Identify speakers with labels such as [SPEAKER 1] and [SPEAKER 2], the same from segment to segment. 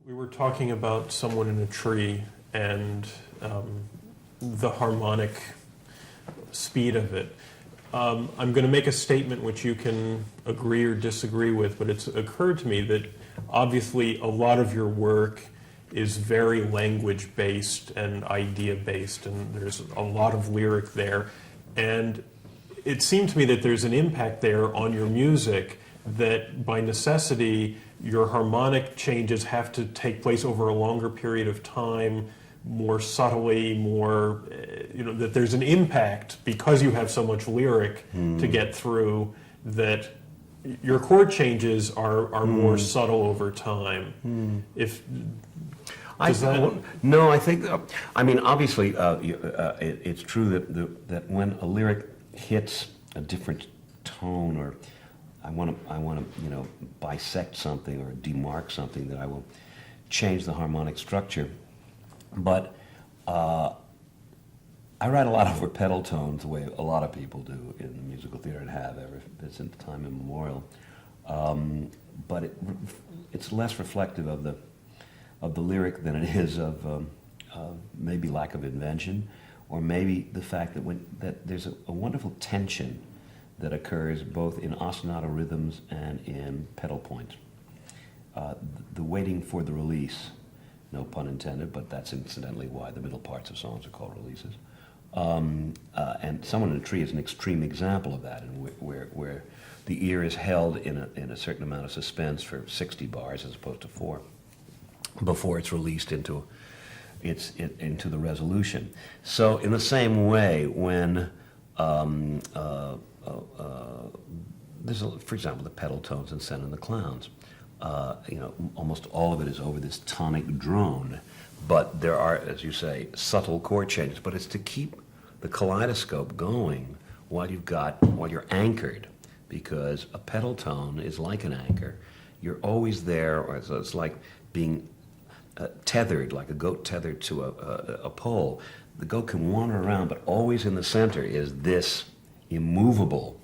[SPEAKER 1] We were talking about someone in a tree and the harmonic speed of it. I'm going to make a statement which you can agree or disagree with, but it's occurred to me that obviously a lot of your work is very language-based and idea-based, and there's a lot of lyric there. And it seemed to me that there's an impact there on your music that by necessity your harmonic changes have to take place over a longer period of time, more subtly, more, that there's an impact because you have so much lyric to get through, that your chord changes are more subtle over time.
[SPEAKER 2] No, I think, obviously, it's true that when a lyric hits a different tone, or I want to, bisect something or demark something, that I will change the harmonic structure. But I write a lot over pedal tones, the way a lot of people do in the musical theater and have ever since time immemorial. But it's less reflective of the lyric than it is of maybe lack of invention, or maybe the fact that there's a wonderful tension that occurs both in ostinato rhythms and in pedal points. The waiting for the release, no pun intended, but that's incidentally why the middle parts of songs are called releases. And Someone in a Tree is an extreme example of that, and where the ear is held in a certain amount of suspense for 60 bars as opposed to 4, before it's released into the resolution. So in the same way, when there's, for example, the pedal tones in Send in the Clowns, almost all of it is over this tonic drone, but there are, as you say, subtle chord changes. But it's to keep the kaleidoscope going while you're anchored, because a pedal tone is like an anchor. You're always there, or so it's like being tethered, like a goat tethered to a pole. The goat can wander around, but always in the center is this immovable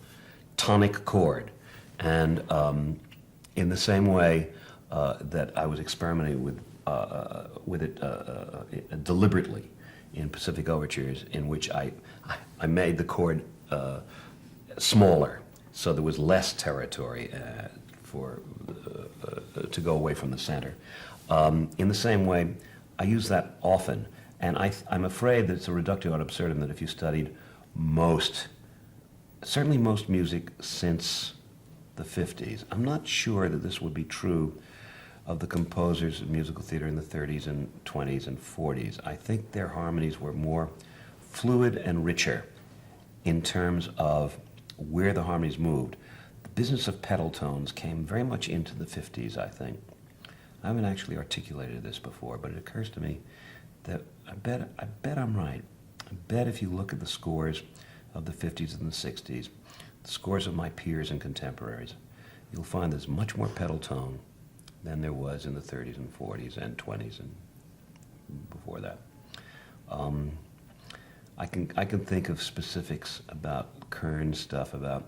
[SPEAKER 2] tonic chord. And in the same way that I was experimenting with it deliberately in Pacific Overtures, in which I made the chord smaller, so there was less territory to go away from the center. In the same way, I use that often, and I'm afraid that it's a reductio ad absurdum that if you studied certainly most music since the 50s, I'm not sure that this would be true of the composers of musical theater in the 30s and 20s and 40s. I think their harmonies were more fluid and richer in terms of where the harmonies moved. The business of pedal tones came very much into the 50s, I think. I haven't actually articulated this before, but it occurs to me that I bet I'm right. I bet if you look at the scores of the 50s and the 60s, the scores of my peers and contemporaries, you'll find there's much more pedal tone than there was in the 30s and 40s and 20s and before that. I can think of specifics about Kern stuff, about,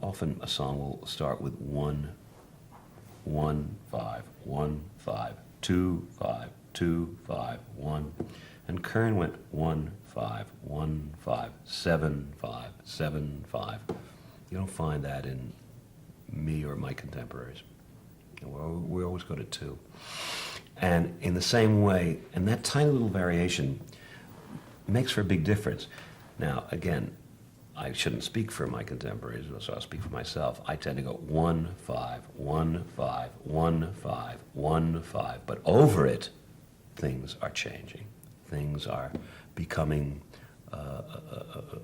[SPEAKER 2] often a song will start with 1, 1, 5, 1, 5, 2, 5, 2, 5, 1. And Kern went 1, 5, 1, 5, 7, 5, 7, 5. You don't find that in me or my contemporaries. We always go to 2. And in the same way, and that tiny little variation makes for a big difference. Now, again, I shouldn't speak for my contemporaries, so I'll speak for myself. I tend to go 1, 5, 1, 5, 1, 5, 1, 5. But over it, things are changing. Things are becoming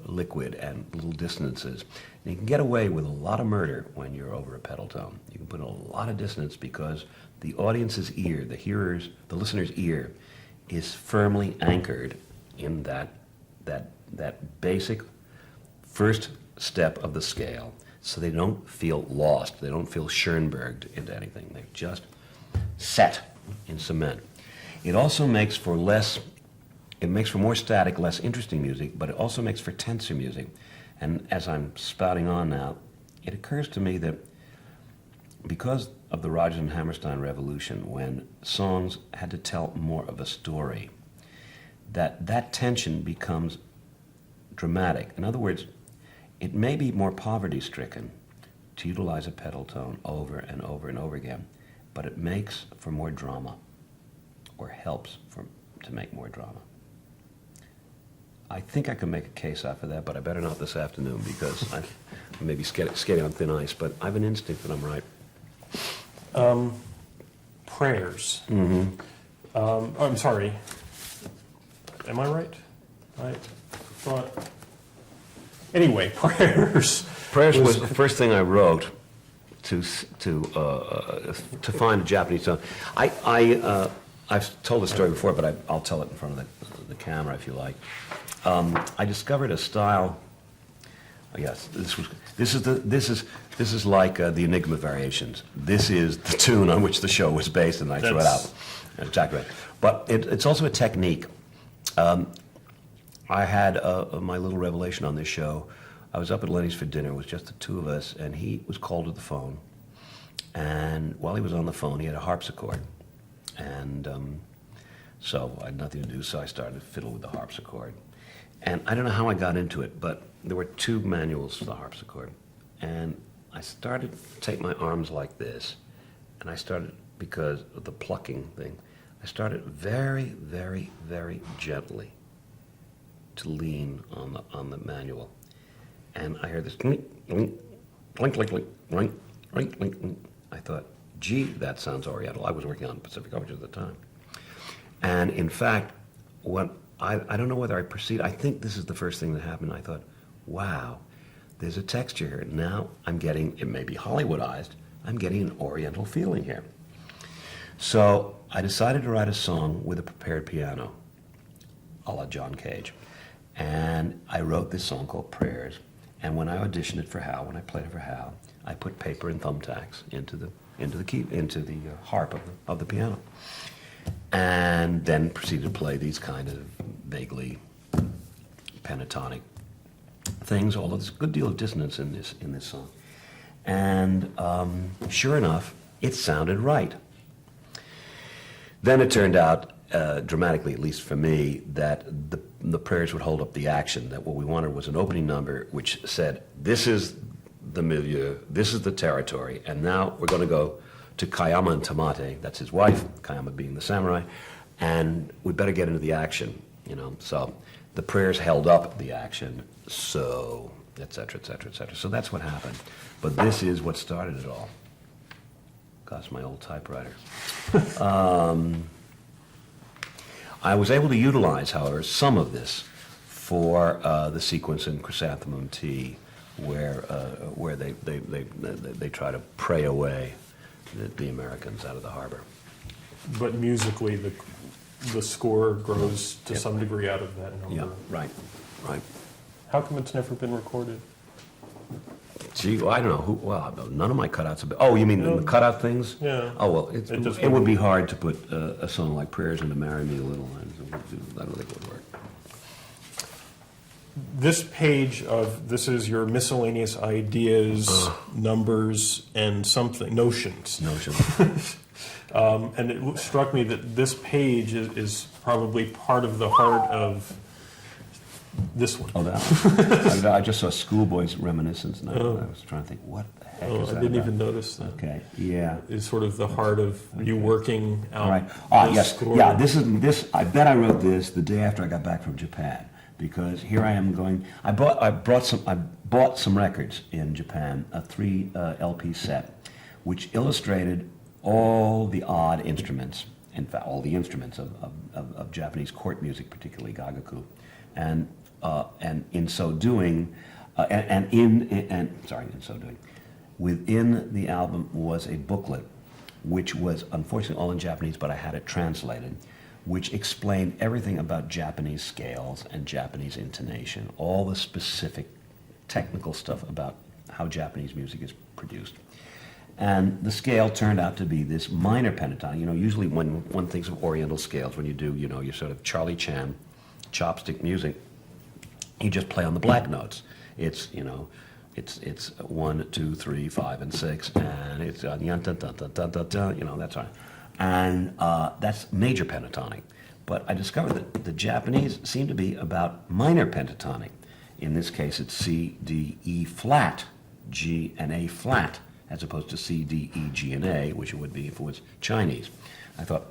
[SPEAKER 2] liquid and little dissonances. And you can get away with a lot of murder when you're over a pedal tone. You can put a lot of dissonance because the audience's ear, the listener's ear, is firmly anchored in that basic first step of the scale, so they don't feel lost. They don't feel Schoenberged into anything. They're just set in cement. It also makes for more static, less interesting music, but it also makes for tenser music. And as I'm spouting on now, it occurs to me that because of the Rodgers and Hammerstein revolution, when songs had to tell more of a story, that tension becomes dramatic. In other words, it may be more poverty-stricken to utilize a pedal tone over and over and over again, but it makes for more drama, or helps to make more drama. I think I can make a case out for that, but I better not this afternoon because I may be skating on thin ice, but I have an instinct that I'm right.
[SPEAKER 1] Prayers.
[SPEAKER 2] Mm-hmm.
[SPEAKER 1] I'm sorry. Am I right? I thought. Anyway, prayers.
[SPEAKER 2] Prayers was the first thing I wrote to find a Japanese song. I've told this story before, but I'll tell it in front of the camera if you like. I discovered a style. Yes, this is like the Enigma Variations. This is the tune on which the show was based, and I threw it out. Exactly right. But it's also a technique. I had my little revelation on this show. I was up at Lenny's for dinner. It was just the two of us, and he was called to the phone. And while he was on the phone, he had a harpsichord. And so I had nothing to do, so I started to fiddle with the harpsichord. And I don't know how I got into it, but there were two manuals for the harpsichord. And I started to take my arms like this, and I started, because of the plucking thing, I started very, very, very gently to lean on the manual. And I heard this clink, clink, clink, clink, clink, clink, clink, clink, clink. I thought, gee, that sounds Oriental. I was working on Pacific Overtures at the time. And in fact, I don't know whether I perceived, I think this is the first thing that happened. I thought, wow, there's a texture here. Now I'm getting, it may be Hollywoodized, I'm getting an Oriental feeling here. So I decided to write a song with a prepared piano, a la John Cage. And I wrote this song called Prayers. And when I auditioned it for Hal, when I played it for Hal, I put paper and thumbtacks into the harp of the piano. And then proceeded to play these kind of vaguely pentatonic things, although there's a good deal of dissonance in this song. And sure enough, it sounded right. Then it turned out, dramatically, at least for me, that the prayers would hold up the action, that what we wanted was an opening number which said, this is the milieu, this is the territory, and now we're going to go to Kayama and Tamate, that's his wife, Kayama being the samurai, and we better get into the action, you know. So the prayers held up the action, so et cetera, et cetera, et cetera. So that's what happened. But this is what started it all. Gosh, my old typewriter. I was able to utilize, however, some of this for the sequence in Chrysanthemum Tea, where they try to pray away the Americans out of the harbor.
[SPEAKER 1] But musically, the score grows to some degree out of that number.
[SPEAKER 2] Yeah, right.
[SPEAKER 1] How come it's never been recorded?
[SPEAKER 2] Gee, well, I don't know. Well, none of my cutouts have been. Oh, you mean the cutout things?
[SPEAKER 1] Yeah.
[SPEAKER 2] Oh, well, it would be hard to put a song like Prayers into Marry Me a Little. I don't think it would work.
[SPEAKER 1] This page this is your miscellaneous ideas, numbers, and something, notions. And it struck me that this page is probably part of the heart of this one.
[SPEAKER 2] Oh, that. I just saw Schoolboy's Reminiscence, and I was trying to think, what the heck is that
[SPEAKER 1] I didn't
[SPEAKER 2] about?
[SPEAKER 1] even notice that.
[SPEAKER 2] Okay, yeah.
[SPEAKER 1] Is sort of the heart of you working out.
[SPEAKER 2] Right.
[SPEAKER 1] This
[SPEAKER 2] Yes.
[SPEAKER 1] score.
[SPEAKER 2] Yeah. This. I bet I wrote this the day after I got back from Japan, because here I am going. I bought some records in Japan, a 3 LP set, which illustrated all the odd instruments. In fact, all the instruments of Japanese court music, particularly gagaku, and in so doing, within the album was a booklet, which was unfortunately all in Japanese, but I had it translated, which explained everything about Japanese scales and Japanese intonation, all the specific technical stuff about how Japanese music is produced. And the scale turned out to be this minor pentatonic. You know, usually when one thinks of Oriental scales, when you do, you know, your sort of Charlie Chan chopstick music, you just play on the black notes. It's, you know, It's 1, 2, 3, 5, and 6, and it's that's right, and that's major pentatonic. But I discovered that the Japanese seem to be about minor pentatonic. In this case, it's C, D, E flat, G, and A flat, as opposed to C, D, E, G, and A, which it would be if it was Chinese. I thought,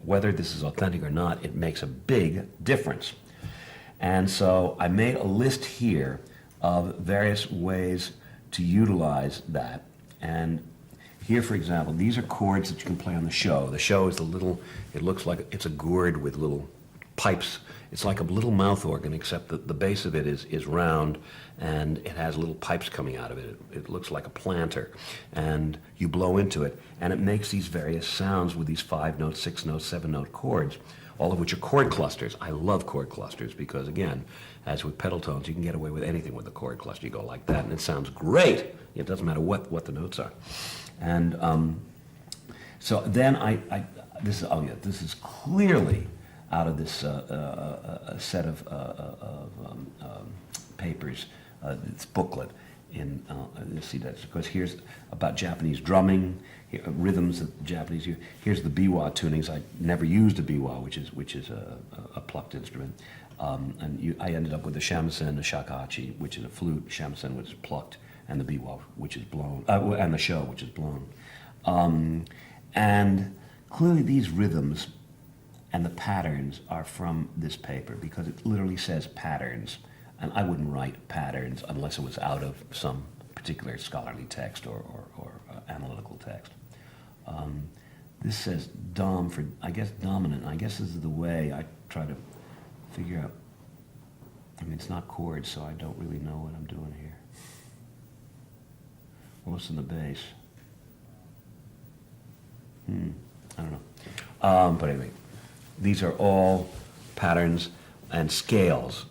[SPEAKER 2] whether this is authentic or not, it makes a big difference. And so I made a list here of various ways to utilize that. And here, for example, these are chords that you can play on the show. The show is it looks like it's a gourd with little pipes. It's like a little mouth organ, except that the base of it is round, and it has little pipes coming out of it. It looks like a planter, and you blow into it, and it makes these various sounds with these 5-note, 6-note, 7-note chords, all of which are chord clusters. I love chord clusters because, again, as with pedal tones, you can get away with anything with a chord cluster. You go like that, and it sounds great. It doesn't matter what the notes are. And so then this is clearly out of this set of papers, this booklet in see that because here's about Japanese drumming, rhythms of Japanese. Here's the biwa tunings. I never used a biwa, which is a plucked instrument, I ended up with the shamisen, the shakuhachi, which is a flute, shamisen, which is plucked, and the biwa, which is blown, and the sho, which is blown. And clearly these rhythms and the patterns are from this paper because it literally says patterns. And I wouldn't write patterns unless it was out of some particular scholarly text or analytical text. This says dom for, I guess, dominant. I guess this is the way I try to figure out. I mean, it's not chords, so I don't really know what I'm doing here. What's in the bass? I don't know. But anyway, these are all patterns and scales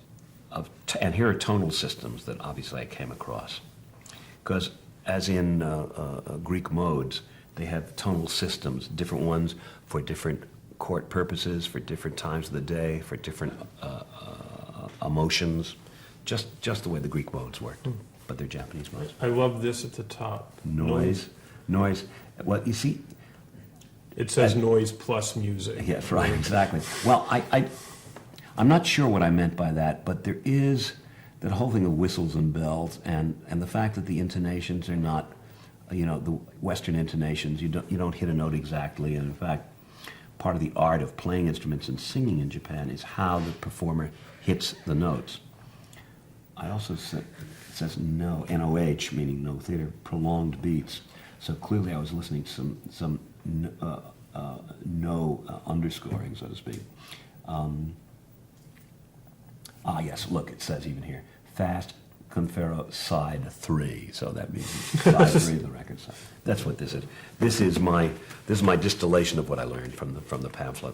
[SPEAKER 2] of, and here are tonal systems that obviously I came across. Because as in Greek modes, they have tonal systems, different ones for different chord purposes, for different times of the day, for different emotions, just the way the Greek modes worked. But they're Japanese modes.
[SPEAKER 1] I love this at the top.
[SPEAKER 2] Noise. Well, you see,
[SPEAKER 1] it says noise plus music.
[SPEAKER 2] yes, right, exactly. Well, I'm not sure what I meant by that, but there is that whole thing of whistles and bells, and the fact that the intonations are not, the Western intonations. You don't hit a note exactly, and in fact, part of the art of playing instruments and singing in Japan is how the performer hits the notes. I also said it says no, N-O-H, meaning no theater, prolonged beats. So clearly I was listening to some no underscoring, so to speak. Yes, look, it says even here, fast confero side 3. So that means side 3 of the record side. That's what this is. This is my distillation of what I learned from the pamphlet.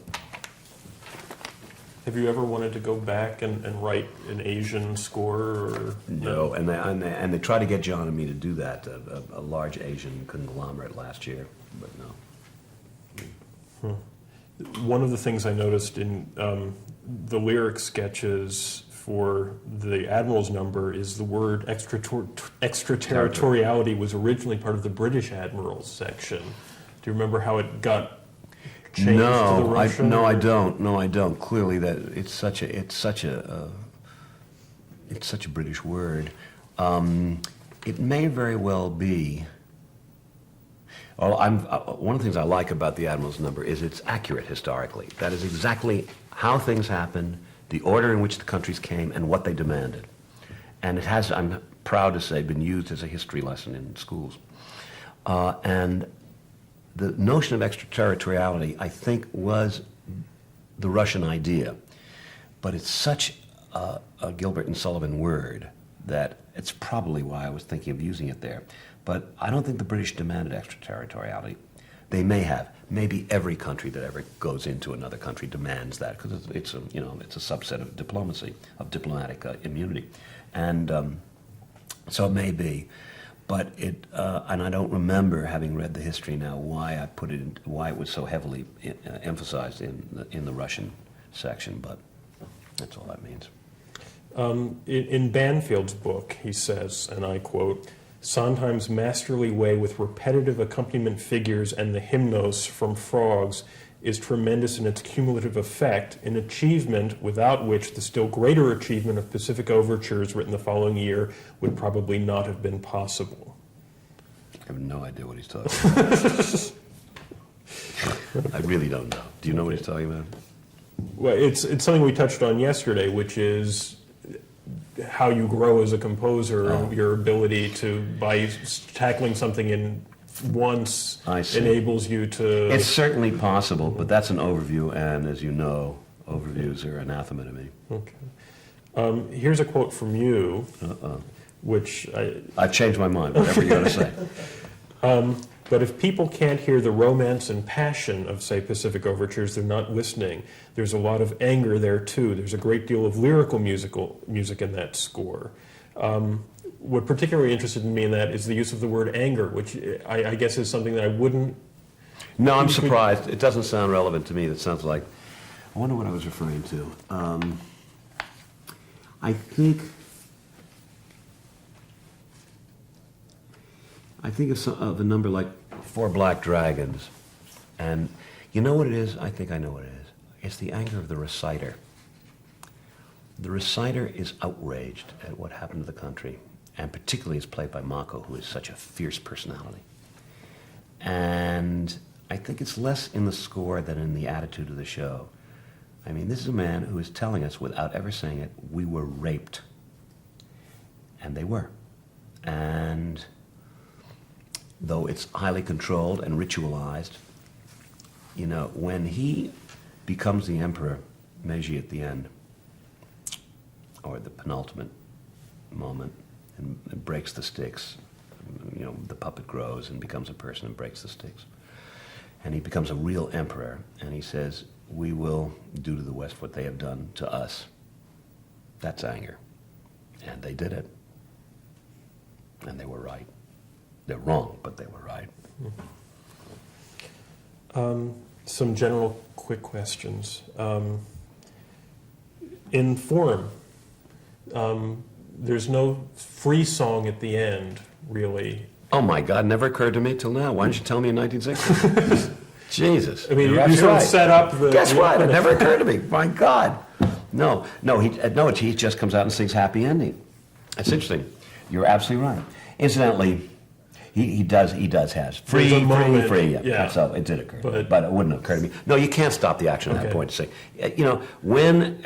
[SPEAKER 1] Have you ever wanted to go back and write an Asian score? Or
[SPEAKER 2] no, and they tried to get John and me to do that, a large Asian conglomerate last year, but no.
[SPEAKER 1] One of the things I noticed in the lyric sketches for the Admiral's number is the word extraterritoriality was originally part of the British Admiral's section. Do you remember how it got changed to the Russian?
[SPEAKER 2] I don't. Clearly, that it's such a British word. It may very well be. Well, one of the things I like about the Admiral's number is it's accurate historically. That is exactly how things happened, the order in which the countries came, and what they demanded. And it has, I'm proud to say, been used as a history lesson in schools. And the notion of extraterritoriality, I think, was the Russian idea. But it's such a Gilbert and Sullivan word that it's probably why I was thinking of using it there. But I don't think the British demanded extraterritoriality. They may have. Maybe every country that ever goes into another country demands that because it's a subset of diplomacy, of diplomatic immunity, and so it may be. But it, and I don't remember, having read the history now, why it was so heavily emphasized in the Russian section. But that's all that means.
[SPEAKER 1] In Banfield's book, he says, and I quote, Sondheim's masterly way with repetitive accompaniment figures and the hymnos from frogs is tremendous in its cumulative effect, an achievement without which the still greater achievement of Pacific Overtures written the following year would probably not have been possible.
[SPEAKER 2] I have no idea what he's talking about. I really don't know. Do you know what he's talking about?
[SPEAKER 1] Well, it's something we touched on yesterday, which is how you grow as a composer and your ability to, by tackling something in once, enables you to...
[SPEAKER 2] It's certainly possible, but that's an overview, and as you know, overviews are anathema to me.
[SPEAKER 1] Okay. Here's a quote from you, which
[SPEAKER 2] I've changed my mind, whatever you're going to say.
[SPEAKER 1] But if people can't hear the romance and passion of, say, Pacific Overtures, they're not listening. There's a lot of anger there, too. There's a great deal of lyrical music in that score. What particularly interested me in that is the use of the word anger, which I guess is something that I wouldn't...
[SPEAKER 2] No, I'm surprised. It doesn't sound relevant to me. It sounds like... I wonder what I was referring to. I think of a number like Four Black Dragons, and you know what it is? I think I know what it is. It's the anger of the reciter. The reciter is outraged at what happened to the country, and particularly is played by Mako, who is such a fierce personality. And I think it's less in the score than in the attitude of the show. I mean, this is a man who is telling us, without ever saying it, we were raped. And they were. And though it's highly controlled and ritualized, you know, when he becomes the emperor, Meiji at the end, or the penultimate moment, and breaks the sticks, you know, the puppet grows and becomes a person and breaks the sticks. And he becomes a real emperor, and he says, we will do to the West what they have done to us. That's anger. And they did it. And they were right. They're wrong, but they were right.
[SPEAKER 1] Some general quick questions. In form, there's no free song at the end, really.
[SPEAKER 2] Oh my God, never occurred to me till now. Why didn't you tell me in 1960? Jesus.
[SPEAKER 1] I mean, you sort of set up the...
[SPEAKER 2] Guess what? It never occurred to me. My God. No, he just comes out and sings Happy Ending. That's interesting. You're absolutely right. Incidentally, he does have free. Yeah. So it did occur, but it wouldn't occur to me. No, you can't stop the action at that point to say, you know, when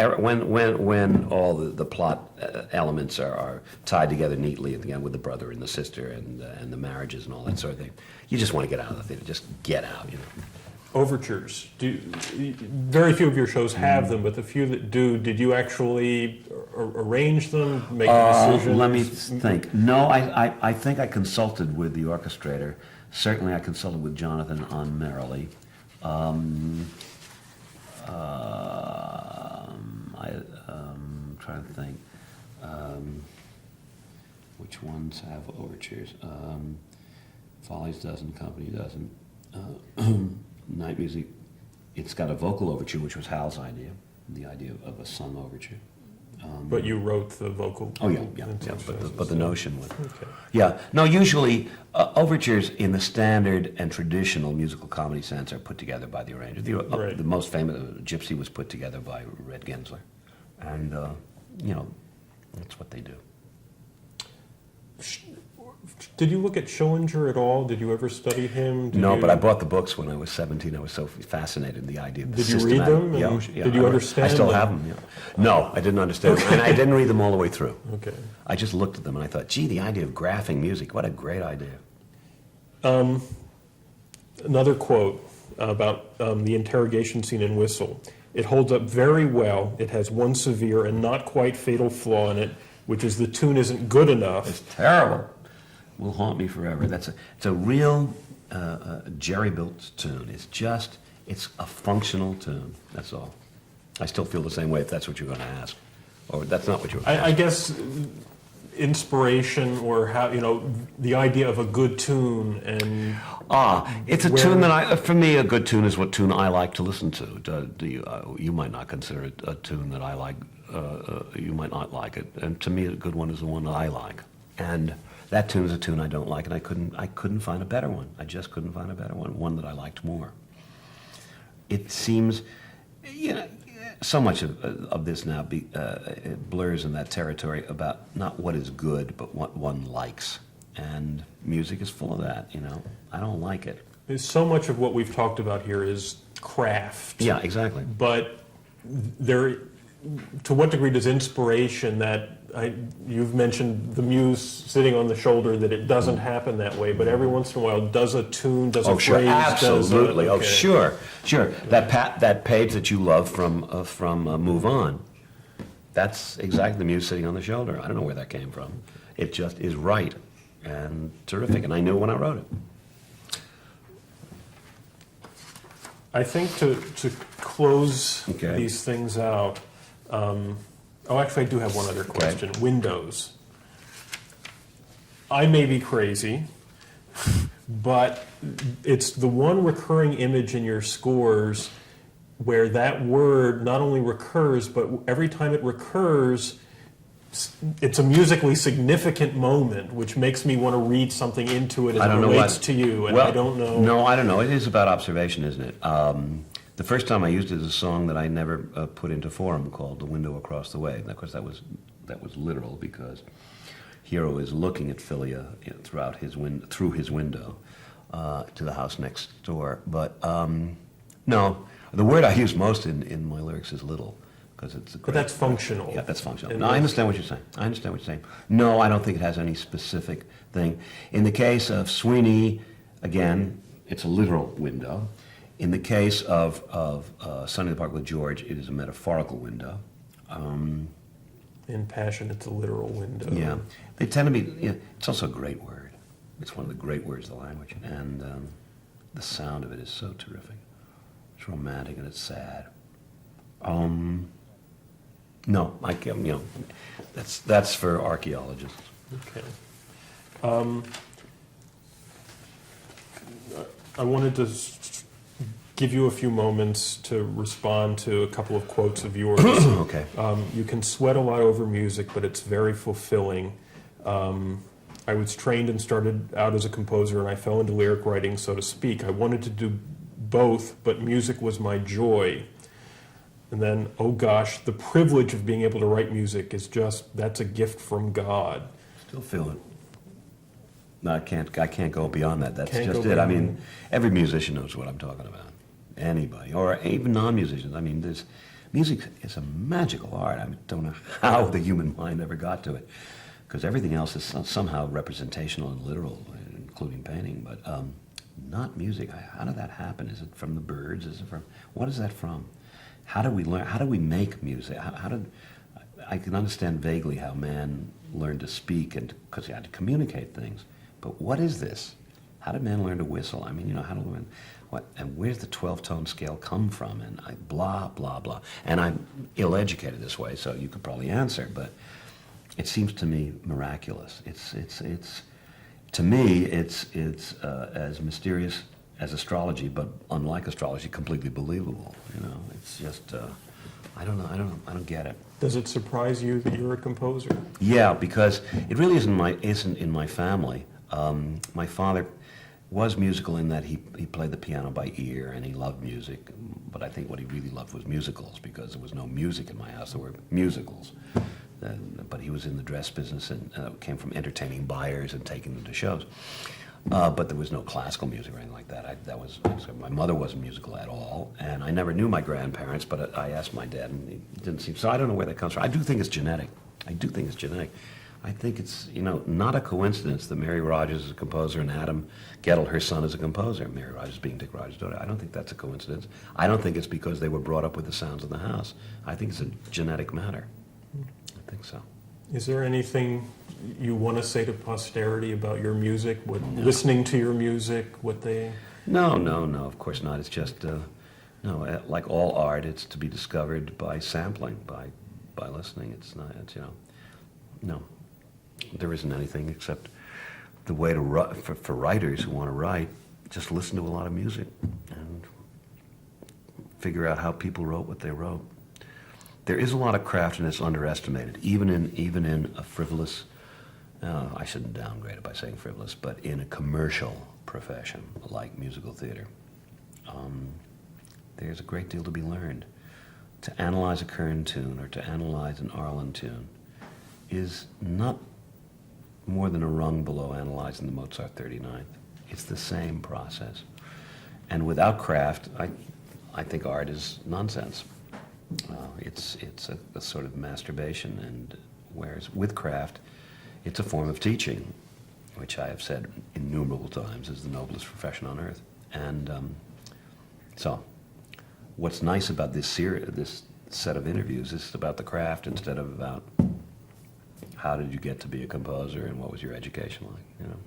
[SPEAKER 2] all the plot elements are tied together neatly at the end with the brother and the sister and the marriages and all that sort of thing, you just want to get out of the theater. Just get out, you know.
[SPEAKER 1] Overtures. Very few of your shows have them, but the few that do, did you actually arrange them, make a decision?
[SPEAKER 2] Let me think. No, I think I consulted with the orchestrator. Certainly I consulted with Jonathan on Merrily. I'm trying to think. Which ones have overtures? Follies doesn't, Company doesn't. Night Music, it's got a vocal overture, which was Hal's idea, the idea of a sung overture.
[SPEAKER 1] But you wrote the vocal.
[SPEAKER 2] Oh yeah. But the notion was. Okay. Yeah. No, usually overtures in the standard and traditional musical comedy sense are put together by the arranger. The most famous Gypsy was put together by Red Gensler, and you know, that's what they do.
[SPEAKER 1] Did you look at Schillinger at all? Did you ever study him?
[SPEAKER 2] But I bought the books when I was 17. I was so fascinated in the idea of the
[SPEAKER 1] Did you read them?
[SPEAKER 2] Yeah,
[SPEAKER 1] did you understand
[SPEAKER 2] them? I still
[SPEAKER 1] them?
[SPEAKER 2] have them, yeah. No, I didn't understand them. And I didn't read them all the way through.
[SPEAKER 1] Okay.
[SPEAKER 2] I just looked at them and I thought, gee, the idea of graphing music, what a great idea.
[SPEAKER 1] Another quote about the interrogation scene in Whistle. It holds up very well. It has one severe and not quite fatal flaw in it, which is the tune isn't good enough.
[SPEAKER 2] It's terrible. Will haunt me forever. It's a real jerry-built tune. It's a functional tune. That's all. I still feel the same way if that's what you're going to ask, or that's not what you're going to ask.
[SPEAKER 1] I guess inspiration or how, the idea of a good tune and
[SPEAKER 2] It's a tune that for me, a good tune is what tune I like to listen to. You might not consider it a tune that I like, you might not like it. And to me, a good one is the one that I like. And that tune is a tune I don't like, and I couldn't find a better one. I just couldn't find a better one that I liked more. It seems, so much of this now it blurs in that territory about not what is good, but what one likes. And music is full of that, I don't like it.
[SPEAKER 1] So much of what we've talked about here is craft.
[SPEAKER 2] Yeah, exactly.
[SPEAKER 1] But to what degree does inspiration you've mentioned the muse sitting on the shoulder, that it doesn't happen that way, but every once in a while, does a tune, does a
[SPEAKER 2] sure,
[SPEAKER 1] phrase,
[SPEAKER 2] absolutely.
[SPEAKER 1] Okay.
[SPEAKER 2] Sure. That page that you love from Move On, that's exactly the muse sitting on the shoulder. I don't know where that came from. It just is right and terrific, and I knew it when I wrote it.
[SPEAKER 1] I think to close
[SPEAKER 2] Okay.
[SPEAKER 1] these things out, actually I do have one other question.
[SPEAKER 2] Okay.
[SPEAKER 1] Windows. I may be crazy, but it's the one recurring image in your scores where that word not only recurs, but every time it recurs, it's a musically significant moment, which makes me want to read something into it as it relates to you, and I don't know.
[SPEAKER 2] No, I don't know. It is about observation, isn't it? The first time I used it as a song that I never put into form called "The Window Across the Way." And of course, that was literal because Hero is looking at Philia through his window to the house next door. But no, the word I use most in my lyrics is "little."
[SPEAKER 1] But that's functional.
[SPEAKER 2] Yeah, that's functional. No, I understand what you're saying. No, I don't think it has any specific thing. In the case of Sweeney, again, it's a literal window. In the case of Sunny in the Park with George, it is a metaphorical window.
[SPEAKER 1] In Passion, it's a literal window.
[SPEAKER 2] Yeah. They tend to be, it's also a great word. It's one of the great words of the language. And the sound of it is so terrific. It's romantic and it's sad. No, that's for archaeologists.
[SPEAKER 1] Okay. I wanted to give you a few moments to respond to a couple of quotes of yours.
[SPEAKER 2] Okay.
[SPEAKER 1] You can sweat a lot over music, but it's very fulfilling. I was trained and started out as a composer, and I fell into lyric writing, so to speak. I wanted to do both, but music was my joy. And then, oh gosh, the privilege of being able to write music that's a gift from God.
[SPEAKER 2] Still feel it. No, I can't go beyond that. That's
[SPEAKER 1] Can't
[SPEAKER 2] just
[SPEAKER 1] go
[SPEAKER 2] it. I
[SPEAKER 1] beyond
[SPEAKER 2] mean, every musician knows what I'm talking about. Anybody, or even non-musicians. I mean, music is a magical art. I don't know how the human mind ever got to it, because everything else is somehow representational and literal, including painting, but not music. How did that happen? Is it from the birds? What is that from? How do we learn? How do we make music? I can understand vaguely how man learned to speak, and because he had to communicate things. But what is this? How did man learn to whistle? I mean, how to learn what? And where's the 12-tone scale come from? And blah blah blah. And I'm ill-educated this way, so you could probably answer. But it seems to me miraculous. It's to me it's as mysterious as astrology, but unlike astrology, completely believable. It's just I don't know. I don't get it.
[SPEAKER 1] Does it surprise you that you're a composer?
[SPEAKER 2] Yeah, because it really isn't in my family. My father was musical in that he played the piano by ear and he loved music, but I think what he really loved was musicals, because there was no music in my house. There were musicals. But he was in the dress business and came from entertaining buyers and taking them to shows. But there was no classical music or anything like that. My mother wasn't musical at all, and I never knew my grandparents, but I asked my dad, and it didn't seem, so I don't know where that comes from. I do think it's genetic. I think it's, not a coincidence that Mary Rogers is a composer and Adam Gettle, her son, is a composer. Mary Rogers being Dick Rogers' daughter. I don't think that's a coincidence. I don't think it's because they were brought up with the sounds of the house. I think it's a genetic matter. I think so.
[SPEAKER 1] Is there anything you want to say to posterity about your music, listening to your music, what they...
[SPEAKER 2] No, of course not. It's just, like all art, it's to be discovered by sampling, by listening. It's not, no. there isn't anything except the way to write, for writers who want to write, just listen to a lot of music and figure out how people wrote what they wrote. There is a lot of craft and it's underestimated, even in a frivolous, I shouldn't downgrade it by saying frivolous, but in a commercial profession like musical theater. There's a great deal to be learned. To analyze a Kern tune or to analyze an Arlen tune is not more than a rung below analyzing the Mozart 39th. It's the same process. And without craft, I think art is nonsense. It's a sort of masturbation, and whereas with craft, it's a form of teaching, which I have said innumerable times is the noblest profession on earth. And so, what's nice about this set of interviews is about the craft instead of about how did you get to be a composer and what was your education like, you know.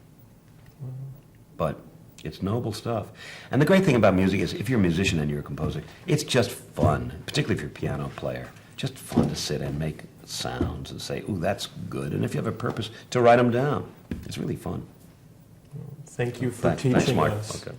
[SPEAKER 2] But it's noble stuff. And the great thing about music is if you're a musician and you're a composer, it's just fun, particularly if you're a piano player. Just fun to sit and make sounds and say, ooh, that's good. And if you have a purpose, to write them down. It's really fun.
[SPEAKER 1] Thank you for teaching
[SPEAKER 2] Thanks, Mark.
[SPEAKER 1] us.
[SPEAKER 2] Okay.